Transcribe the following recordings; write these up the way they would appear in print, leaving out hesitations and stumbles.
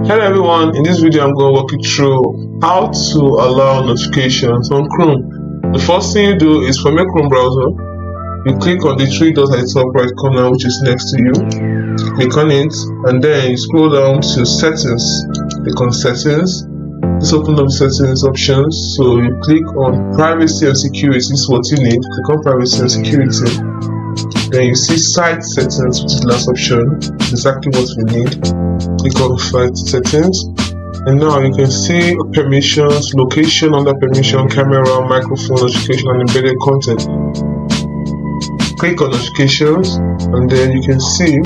Hello everyone, in this video I'm going to walk you through how to allow notifications on Chrome. The first thing you do is from your Chrome browser, you click on the three dots at the top right corner which is next to you. Click on it and then you scroll down to settings. Click on settings. This opens up the settings options, so you click on privacy and security. This is what you need. Click on privacy and security. Then you see site settings, which is the last option, exactly what we need. Click on site settings, and now you can see permissions, location under permission, camera, microphone, notification, and embedded content. Click on notifications, and then you can see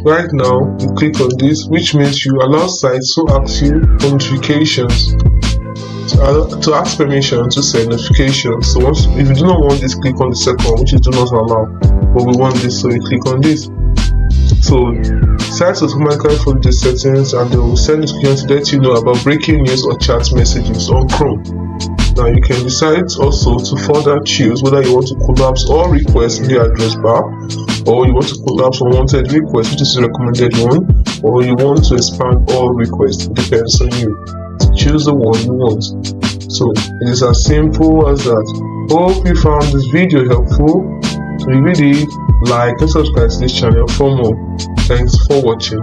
right now you click on this, which means you allow sites to ask you for notifications, to ask permission to send notifications. So once, if you do not want this, click on the second, which is do not allow, but we want this, so you click on this. So sites automatically follow the settings and they will send notifications to let you know about breaking news or chat messages on Chrome. Now you can decide also to further choose whether you want to collapse all requests in the address bar, or you want to collapse unwanted requests, which is the recommended one, or you want to expand all requests. It depends on you. Choose the one you want. So it is as simple as that. Hope you found this video helpful. So if you did, like and subscribe to this channel for more. Thanks for watching.